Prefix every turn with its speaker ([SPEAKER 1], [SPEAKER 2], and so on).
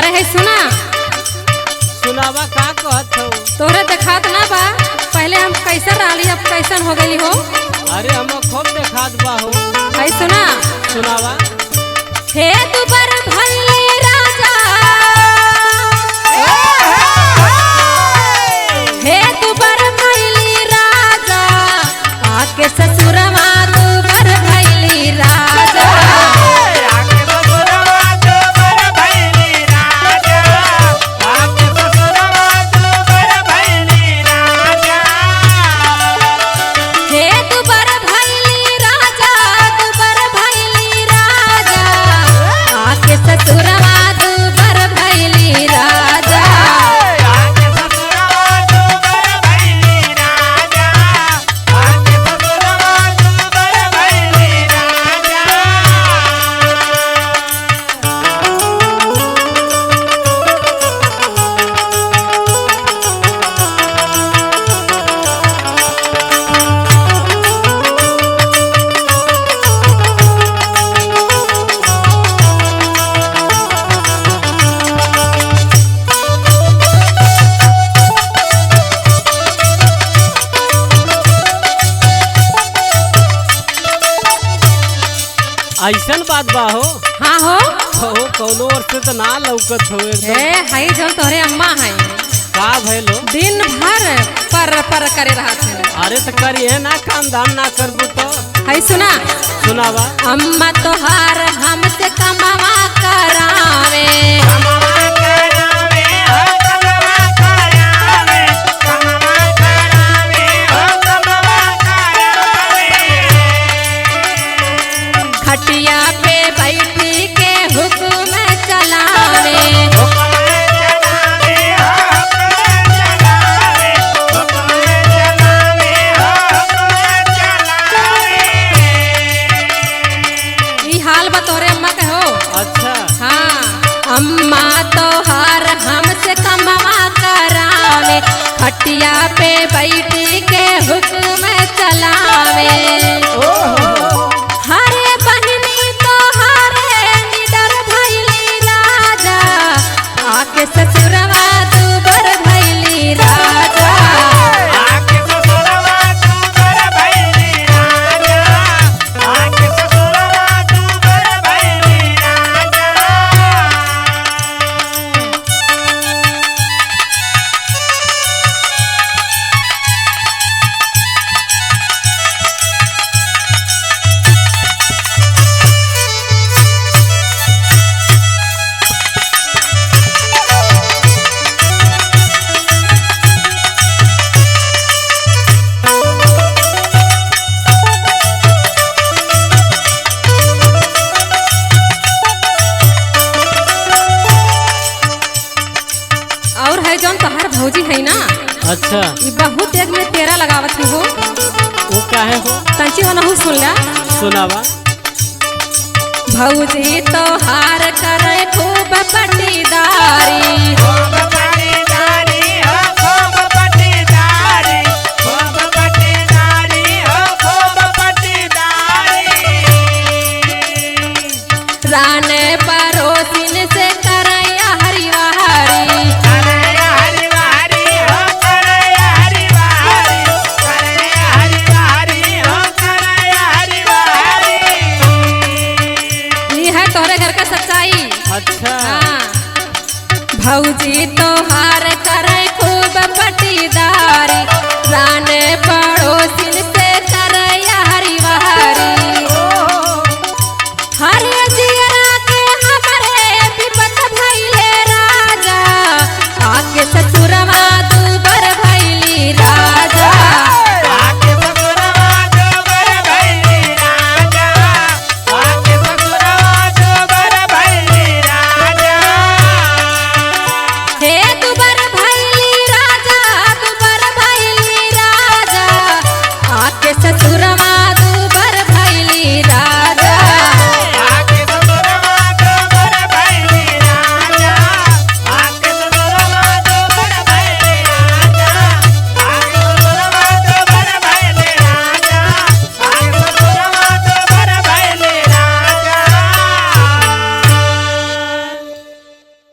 [SPEAKER 1] अरे है सुना
[SPEAKER 2] सुनावा का कहत हो।
[SPEAKER 1] तोरे देखात ना बा पहले हम कैसन रहली अब कैसन हो गई हो।
[SPEAKER 2] अरे हम खूब देखात बा हो।
[SPEAKER 1] है सुना
[SPEAKER 2] सुनावा।
[SPEAKER 1] हे दुबर भइले राजा हे दुबर भइली राजा आके ससुरवा दुबर भइली राजा हे दुबर भइली राजा दुबर भइली राजा आके ससुरवा दुबर भइली राजा
[SPEAKER 2] ऐसन बात बा हो।
[SPEAKER 1] हाँ हो
[SPEAKER 2] हो कौनो और से तो ना लौकत हो एकदम।
[SPEAKER 1] ए हई जो तोहरे अम्मा है
[SPEAKER 2] का भइलो।
[SPEAKER 1] दिन भर पर करे रहा थे।
[SPEAKER 2] अरे तो करिए ना काम धाम ना करबू तो।
[SPEAKER 1] है सुना
[SPEAKER 2] सुनावा।
[SPEAKER 1] अम्मा तोहार हमसे कमावा करावे खटिया पे बैठी के हुक्म चलावे ई हाल बा तोहरे अम्मा के हो।
[SPEAKER 2] अच्छा
[SPEAKER 1] हाँ अम्मा तोहार हमसे कमावा करावे खटिया पे बैठी के हुक्म चलावे हरे बहिनी तोहारे निडर भइली राजा आके ससुरवा दुबर भइली राजा और है जौन तोहार भौजी है ना
[SPEAKER 2] अच्छा।
[SPEAKER 1] ई बहुत एक में तेरा लगावत हो
[SPEAKER 2] वो काहे हो।
[SPEAKER 1] तंची हो नहु सुन ला
[SPEAKER 2] सुनावा।
[SPEAKER 1] भौजी तोहार करे खूब पटीदारी राने परोसिन से करैया हरिवारी ये है तोहरे घर का सच्चाई।
[SPEAKER 2] अच्छा।
[SPEAKER 1] हाँ भौजी तोहार करे खूब पटीदारी राने पड़ोसिन